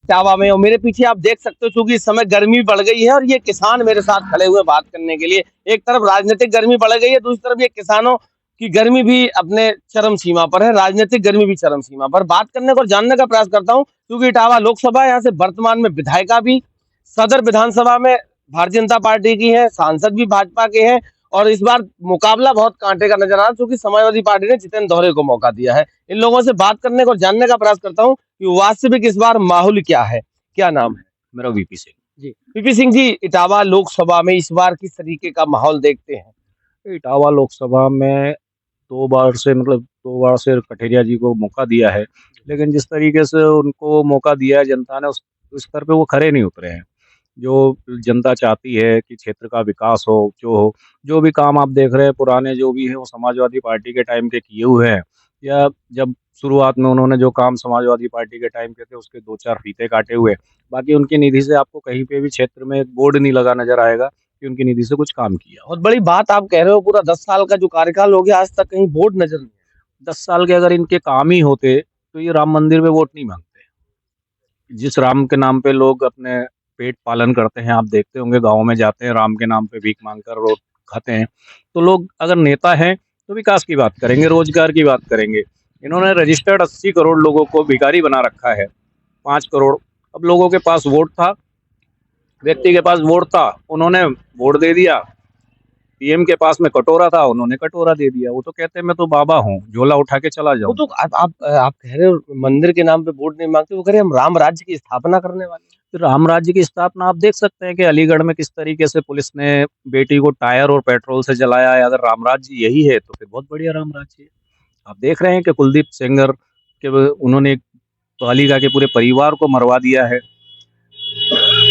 इटावा में, और मेरे पीछे आप देख सकते हो चूंकि इस समय गर्मी बढ़ गई है और ये किसान मेरे साथ खड़े हुए बात करने के लिए। एक तरफ राजनीतिक गर्मी बढ़ गई है, दूसरी तरफ ये किसानों की गर्मी भी अपने चरम सीमा पर है, राजनीतिक गर्मी भी चरम सीमा पर। बात करने को और जानने का प्रयास करता हूँ क्योंकि इटावा लोकसभा, यहाँ से वर्तमान में विधायिका भी सदर विधानसभा में भारतीय जनता पार्टी की है, सांसद भी भाजपा के हैं, और इस बार मुकाबला बहुत कांटे का नजर आ रहा है क्योंकि समाजवादी पार्टी ने जितेंद्र दोहरे को मौका दिया है। इन लोगों से बात करने को और जानने का प्रयास करता हूँ कि वास्तविक इस बार माहौल क्या है। क्या नाम है? मेरा वीपी सिंह। जी, वीपी सिंह जी, इटावा लोकसभा में इस बार किस तरीके का माहौल देखते हैं? इटावा लोकसभा में 2 बार से कठेरिया जी को मौका दिया है, लेकिन जिस तरीके से उनको मौका दिया है जनता ने, उस स्तर पे वो खरे नहीं उतरे हैं। जो जनता चाहती है कि क्षेत्र का विकास हो, जो भी काम आप देख रहे हैं पुराने जो भी हैं वो समाजवादी पार्टी के टाइम के किए हुए हैं, या जब शुरुआत में उन्होंने जो काम समाजवादी पार्टी के टाइम के थे उसके 2-4 फीते काटे हुए। बाकी उनकी निधि से आपको कहीं पे भी क्षेत्र में एक बोर्ड नहीं लगा नज़र आएगा कि उनकी निधि से कुछ काम किया हो। बहुत बड़ी बात आप कह रहे हो, पूरा 10 साल का जो कार्यकाल हो गया आज तक कहीं बोर्ड नजर नहीं 10 साल के अगर इनके काम ही होते तो ये राम मंदिर पे वोट नहीं मांगते। जिस राम के नाम पे लोग अपने पेट पालन करते हैं, आप देखते होंगे गाँव में जाते हैं राम के नाम पे भीख मांग कर रोट खाते हैं। तो लोग अगर नेता हैं तो विकास की बात करेंगे, रोजगार की बात करेंगे। इन्होंने रजिस्टर्ड 80 करोड़ लोगों को भिखारी बना रखा है। 5 करोड़ अब लोगों के पास वोट था, व्यक्ति के पास वोट था, उन्होंने वोट दे दिया। पीएम के पास में कटोरा था, उन्होंने कटोरा दे दिया। वो तो कहते हैं मैं तो बाबा हूँ, झोला उठा के चला वो जाऊँ। तो आप कह रहे हो मंदिर के नाम पे वोट नहीं मांगते, वो कह रहे हैं हम राम राज्य की स्थापना करने वाले हैं। फिर राम राज्य की स्थापना आप देख सकते हैं कि अलीगढ़ में किस तरीके से पुलिस ने बेटी को टायर और पेट्रोल से जलाया है। अगर राम राज्य यही है तो फिर बहुत बढ़िया राम राज्य है। आप देख रहे हैं कि कुलदीप सेंगर के उन्होंने एक पालिका के पूरे परिवार को मरवा दिया है।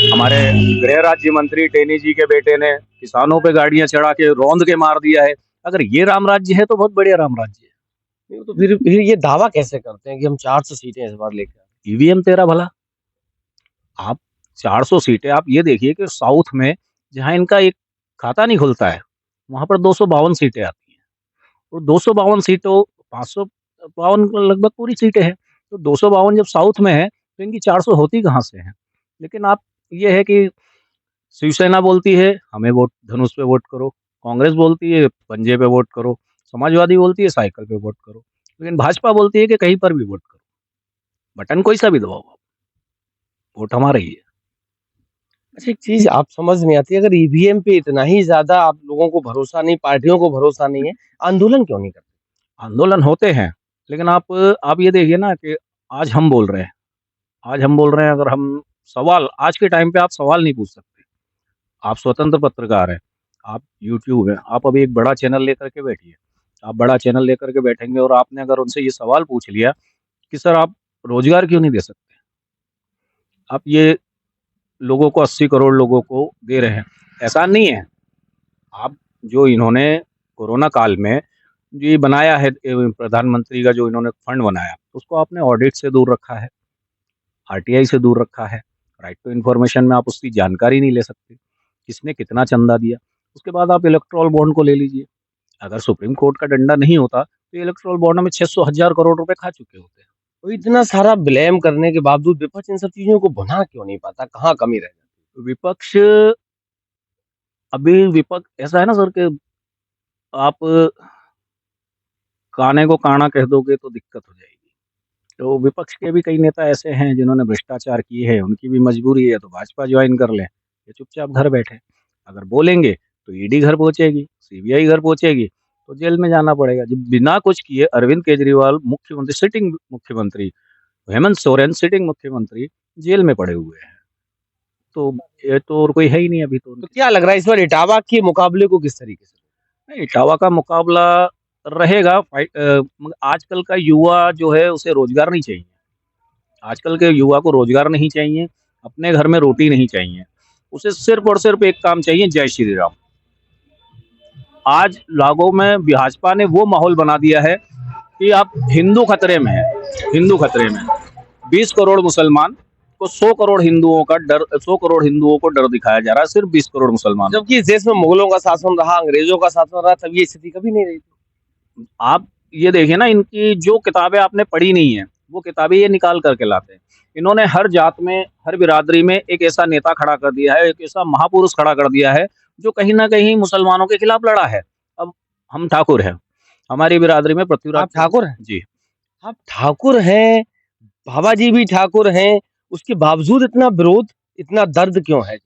हमारे गृह राज्य मंत्री टेनी जी के बेटे ने किसानों पे गाड़ियां चढ़ा के रौंद के मार दिया है। अगर ये राम राज्य है तो बहुत बढ़िया राम राज्य है। नहीं, वो तो फिर ये दावा कैसे करते हैं कि हम 400 सीटें इस बार लेकर आए? ईवीएम तेरा भला। आप 400 सीटें आप ये देखिए कि साउथ में जहां इनका एक खाता नहीं खुलता है वहां पर 252 सीटें आती हैं, और 252 सीटों 552 लगभग पूरी सीटें हैं। तो 252 जब साउथ में है तो इनकी 400 होती कहाँ से हैं? लेकिन आप ये है कि शिवसेना बोलती है हमें वोट धनुष पे वोट करो, कांग्रेस बोलती है पंजे पे वोट करो, समाजवादी बोलती है साइकिल पे वोट करो, लेकिन भाजपा बोलती है कि कहीं पर भी वोट करो, बटन कोई सा भी दबाओ, वोट हमारा ही है। अच्छा, एक चीज आप समझ नहीं आती, अगर ईवीएम पे इतना ही ज्यादा आप लोगों को भरोसा नहीं, पार्टियों को भरोसा नहीं है, आंदोलन क्यों नहीं करते? आंदोलन होते हैं, लेकिन आप ये देखिए ना कि आज हम बोल रहे हैं, अगर हम सवाल आज के टाइम पे आप सवाल नहीं पूछ सकते। आप स्वतंत्र पत्रकार हैं, आप यूट्यूब है, आप अभी एक बड़ा चैनल लेकर के बैठिए। आप बड़ा चैनल लेकर के बैठेंगे और आपने अगर उनसे ये सवाल पूछ लिया कि सर आप रोजगार क्यों नहीं दे सकते? आप ये लोगों को 80 करोड़ लोगों को दे रहे हैं, एहसान नहीं है। आप जो इन्होंने कोरोना काल में ये बनाया है प्रधानमंत्री का जो इन्होंने फंड बनाया, उसको आपने ऑडिट से दूर रखा है, आरटीआई से दूर रखा है। राइट टू इन्फॉर्मेशन में आप उसकी जानकारी नहीं ले सकते, किसने कितना चंदा दिया। उसके बाद आप इलेक्ट्रोल बॉन्ड को ले लीजिए। अगर सुप्रीम कोर्ट का डंडा नहीं होता तो ये इलेक्ट्रोल बॉन्ड में 600,000 करोड़ रुपए खा चुके होते हैं। तो इतना सारा ब्लेम करने के बावजूद विपक्ष इन सब चीजों को भुना क्यों नहीं पाता? कहाँ कमी रह जाती विपक्ष विपक्ष ऐसा है ना सर कि आप काने को काना कह दोगे तो दिक्कत हो जाएगी। तो विपक्ष के भी कई नेता ऐसे हैं जिन्होंने भ्रष्टाचार किए हैं, उनकी भी मजबूरी है तो भाजपा ज्वाइन कर लें, ये चुपचाप घर बैठे। अगर बोलेंगे तो ईडी घर पहुंचेगी, सीबीआई घर पहुंचेगी, तो जेल में जाना पड़ेगा। जब बिना कुछ किए अरविंद केजरीवाल मुख्यमंत्री, सिटिंग मुख्यमंत्री, हेमंत सोरेन सिटिंग मुख्यमंत्री जेल में पड़े हुए हैं, तो ये तो और कोई है ही नहीं अभी तो है? तो क्या लग रहा है इस बार इटावा के मुकाबले को किस तरीके से? नहीं, इटावा का मुकाबला रहेगा। मगर आजकल का युवा जो है उसे रोजगार नहीं चाहिए। आजकल के युवा को रोजगार नहीं चाहिए, अपने घर में रोटी नहीं चाहिए, उसे सिर्फ और सिर्फ एक काम चाहिए, जय श्री राम। आज लागों में भाजपा ने वो माहौल बना दिया है कि आप हिंदू खतरे में है, हिंदू खतरे में। 20 करोड़ मुसलमान को 100 करोड़ हिंदुओं का डर, 100 करोड़ हिंदुओं को डर दिखाया जा रहा है, सिर्फ 20 करोड़ मुसलमान। जबकि इस देश में मुगलों का शासन रहा, अंग्रेजों का शासन रहा, तब ये स्थिति कभी नहीं रही थी। आप ये देखिए ना, इनकी जो किताबें आपने पढ़ी नहीं है वो किताबें ये निकाल करके लाते हैं। इन्होंने हर जात में, हर बिरादरी में एक ऐसा नेता खड़ा कर दिया है, एक ऐसा महापुरुष खड़ा कर दिया है, जो कहीं न कहीं मुसलमानों के खिलाफ लड़ा है। अब हम ठाकुर हैं, हमारी बिरादरी में पृथ्वीराज आप ठाकुर हैं? जी, आप ठाकुर हैं, बाबा जी भी ठाकुर हैं, उसके बावजूद इतना विरोध, इतना दर्द क्यों है?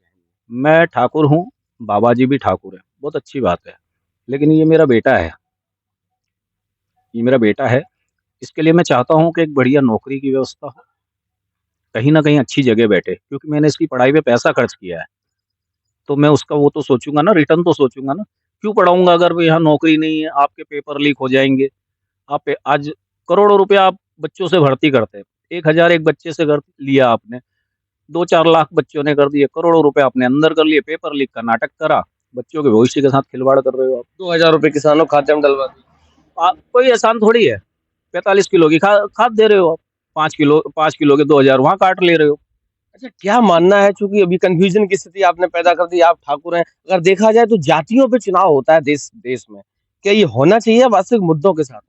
मैं ठाकुर हूँ, बाबा जी भी ठाकुर हैं, बहुत अच्छी बात है। लेकिन ये मेरा बेटा है, इसके लिए मैं चाहता हूँ कि एक बढ़िया नौकरी की व्यवस्था हो, कहीं न कहीं अच्छी जगह बैठे, क्योंकि मैंने इसकी पढ़ाई पे पैसा खर्च किया है। तो मैं उसका वो तो सोचूँगा ना, रिटर्न तो सोचूँगा ना। क्यों पढ़ाऊँगा अगर यहाँ नौकरी नहीं है, आपके पेपर लीक हो जाएँगे। आप आज करोड़ों रुपया आप बच्चों से भर्ती करते हैं। 1000 एक बच्चे से कर लिया आपने, 2-4 लाख बच्चों ने कर दिए, करोड़ों रुपए आपने अंदर कर लिए, पेपर लीक का नाटक करा, बच्चों के भविष्य के साथ खिलवाड़ कर रहे हो आप। 2000 रुपए किसानों खाते में डलवा दी। कोई एहसान थोड़ी है, 45 किलो की खाद दे रहे हो आप, 5 किलो के 2000 वहाँ काट ले रहे हो। अच्छा, क्या मानना है, चूंकि अभी कंफ्यूजन की स्थिति आपने पैदा कर दी, आप ठाकुर हैं, अगर देखा जाए तो जातियों पे चुनाव होता है देश देश में, क्या ये होना चाहिए या वास्तविक मुद्दों के साथ?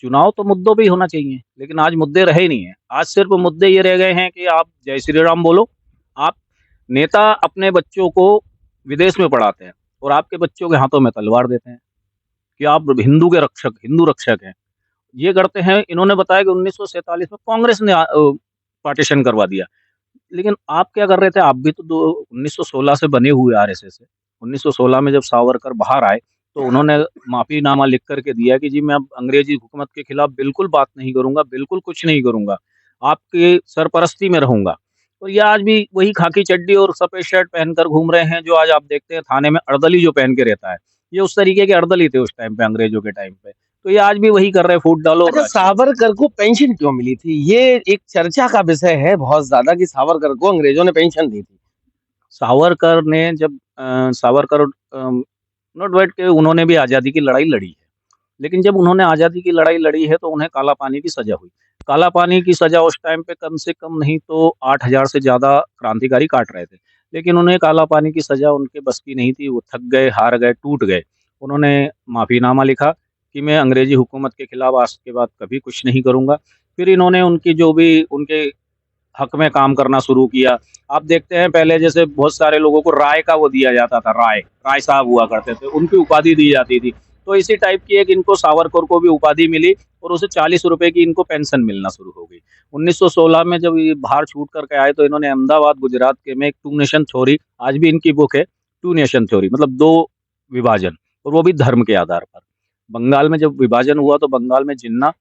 चुनाव तो मुद्दों पे ही होना चाहिए, लेकिन आज मुद्दे रहे ही नहीं हैं। आज सिर्फ मुद्दे ये रह गए हैं कि आप जय श्री राम बोलो, आप नेता अपने बच्चों को विदेश में पढ़ाते हैं और आपके बच्चों के हाथों में तलवार देते हैं कि आप हिंदू रक्षक हैं। ये करते हैं, इन्होंने बताया कि 1947 में कांग्रेस ने पार्टीशन करवा दिया। लेकिन आप क्या कर रहे थे? आप भी तो 1916 से बने हुए आरएसएस से। 1916 में जब सावरकर बाहर आए, तो उन्होंने माफ़ीनामा लिख कर के दिया कि जी मैं अब अंग्रेजी हुकूमत के खिलाफ बिल्कुल बात नहीं करूँगा, बिल्कुल कुछ नहीं करूँगा, आपकी सरपरस्ती में रहूँगा। और ये आज भी वही खाकी चड्डी और सफ़ेद शर्ट पहनकर घूम रहे हैं, जो आज आप देखते हैं थाने में अर्दली जो पहन के रहता है, ये उस तरीके के अर्दली थे उस टाइम पे, अंग्रेज़ों के टाइम पे। तो ये आज भी वही कर रहे हैं, फूट डालो और अच्छा, राज करो। सावरकर को पेंशन क्यों मिली थी? ये एक चर्चा का विषय है बहुत ज्यादा कि सावरकर को अंग्रेजों ने पेंशन दी थी। सावरकर ने जब सावरकर नॉट वेट के उन्होंने भी आज़ादी की लड़ाई लड़ी है। लेकिन जब उन्होंने आज़ादी की लड़ाई लड़ी है तो उन्हें काला पानी की सज़ा हुई। काला पानी की सज़ा उस टाइम पे कम से कम नहीं तो 8000 से ज़्यादा क्रांतिकारी काट रहे थे। लेकिन उन्हें काला पानी की सज़ा उनके बस की नहीं थी, वो थक गए, हार गए, टूट गए। उन्होंने माफ़ीनामा लिखा कि मैं अंग्रेज़ी हुकूमत के खिलाफ आज के बाद कभी कुछ नहीं करूँगा। फिर इन्होंने उनकी जो भी उनके हक में काम करना शुरू किया। आप देखते हैं पहले जैसे बहुत सारे लोगों को राय का वो दिया जाता था, राय साहब हुआ करते थे, उनकी उपाधि दी जाती थी। तो इसी टाइप की एक इनको सावरकर को भी उपाधि मिली और उसे 40 रुपए की इनको पेंशन मिलना शुरू हो गई। 1916 में जब ये बाहर छूट करके आए तो इन्होंने अहमदाबाद, गुजरात के में एक टू नेशन थ्योरी, आज भी इनकी बुक है, टू नेशन थ्योरी मतलब 2 विभाजन, और वो भी धर्म के आधार पर। बंगाल में जब विभाजन हुआ तो बंगाल में जिन्ना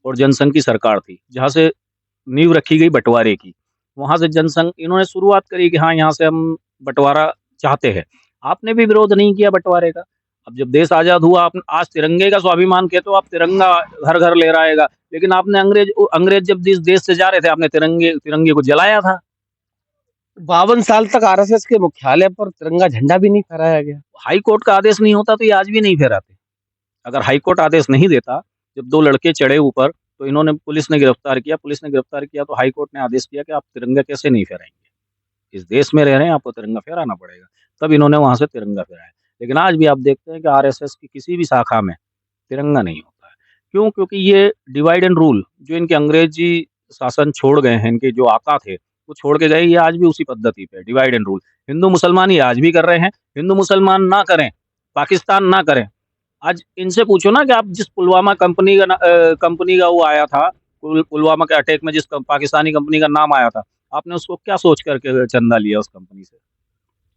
और जनसंघ की सरकार थी, जहाँ से नींव रखी गई बँटवारे की। वहाँ से जनसंघ इन्होंने शुरुआत करी कि हाँ, यहाँ से हम बँटवारा चाहते हैं। आपने भी विरोध नहीं किया बँटवारे का। अब जब देश आज़ाद हुआ, आप आज तिरंगे का स्वाभिमान कहते हो, आप तिरंगा घर-घर लहराएगा। लेकिन आपने अंग्रेज जब जिस देश से जा रहे थे, आपने तिरंगे को जलाया था। 52 साल तक आरएसएस के मुख्यालय पर तिरंगा झंडा भी नहीं फहराया गया। हाई कोर्ट का आदेश नहीं होता तो ये आज भी नहीं फहराते। अगर हाई कोर्ट आदेश नहीं देता, जब 2 लड़के चढ़े ऊपर, तो इन्होंने पुलिस ने गिरफ्तार किया तो हाई कोर्ट ने आदेश दिया कि आप तिरंगा कैसे नहीं फहराएँगे? इस देश में रह रहे हैं, आपको तिरंगा फहराना पड़ेगा। तब इन्होंने वहाँ से तिरंगा फहराया। लेकिन आज भी आप देखते हैं कि आरएसएस की किसी भी शाखा में तिरंगा नहीं होता है। क्यों? क्योंकि ये डिवाइड एंड रूल जो इनके अंग्रेजी शासन छोड़ गए हैं, इनके जो आका थे, वो छोड़ के गए, ये आज भी उसी पद्धति पे है, डिवाइड एंड रूल। हिंदू-मुसलमान ये आज भी कर रहे हैं, हिंदू-मुसलमान ना करें, पाकिस्तान ना करें। आज इनसे पूछो ना कि आप जिस पुलवामा कंपनी का वो आया था, पुलवामा के अटैक में जिस पाकिस्तानी कंपनी का नाम आया था, आपने उसको क्या सोच करके चंदा लिया उस कंपनी से?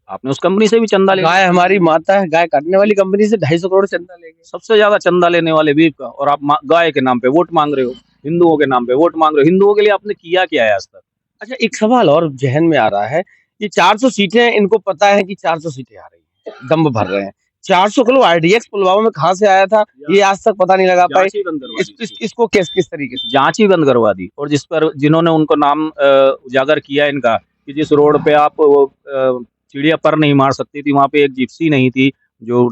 आपने उस कंपनी से भी चंदा ले लिया। गाय हमारी माता है, गाय काटने वाली कंपनी से 250 करोड़ चंदा ले गए। सबसे ज्यादा चंदा लेने वाले बीफ का, और आप गाय के नाम पे वोट मांग रहे हो, हिंदुओं के नाम पे वोट मांग रहे हो। हिंदुओं के लिए आपने किया क्या है आज तक? अच्छा, एक सवाल और ज़हन में आ रहा है, ये 400 सीटें, इनको पता है कि 400 सीटें आ रही हैं, दम भर रहे हैं। 400 किलो आरडीएक्स पुलवामा में कहाँ से आया था, ये आज तक पता नहीं लगा पाए। जांच ही बंद करवा दी इसको किस तरीके से? जांच ही बंद करवा दी। और जिन्होंने उनको नाम उजागर किया इनका कि जिस रोड पे आप चिड़िया पर नहीं मार सकती थी, वहाँ पे एक जिप्सी नहीं थी, जो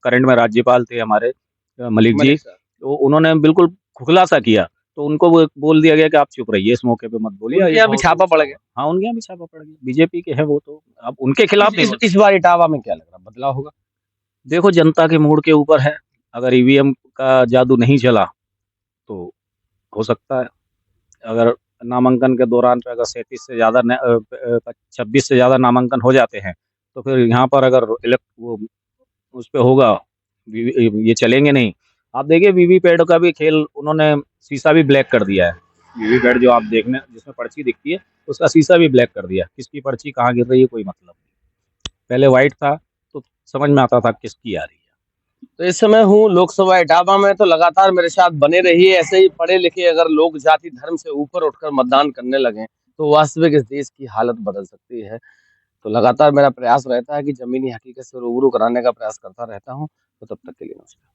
करंट में राज्यपाल थे हमारे मलिक जी, तो उन्होंने बिल्कुल खुलासा किया। तो उनको वो बोल दिया गया कि आप चुप रहिए, इस मौके पे मत बोलिए। उनके यहाँ भी छापा पड़ गया। हाँ, उनके यहाँ भी छापा पड़ गया। बीजेपी के हैं वो तो, अब उनके खिलाफ नहीं। इस बार इटावा में क्या लग रहा है, बदलाव होगा? देखो, जनता के मूड के ऊपर है। अगर ईवीएम का जादू नहीं चला तो हो सकता है। अगर नामांकन के दौरान पे अगर 37 से ज़्यादा 26 से ज़्यादा नामांकन हो जाते हैं, तो फिर यहाँ पर अगर इलेक्ट वो उस पे होगा, ये चलेंगे नहीं। आप देखिए वीवीपैट का भी खेल, उन्होंने शीशा भी ब्लैक कर दिया है। वीवीपैट जो आप देखने जिसमें पर्ची दिखती है, उसका शीशा भी ब्लैक कर दिया। किसकी पर्ची कहाँ गिर रही है कोई मतलब नहीं। पहले व्हाइट था तो समझ में आता था किसकी आ रही है। तो इस समय हूँ लोकसभा इटावा में, तो लगातार मेरे साथ बने रहिए। ऐसे ही पढ़े लिखे अगर लोग जाति धर्म से ऊपर उठकर मतदान करने लगे तो वास्तविक इस देश की हालत बदल सकती है। तो लगातार मेरा प्रयास रहता है कि जमीनी हकीकत से रूबरू कराने का प्रयास करता रहता हूँ। तो तब तक के लिए नमस्कार।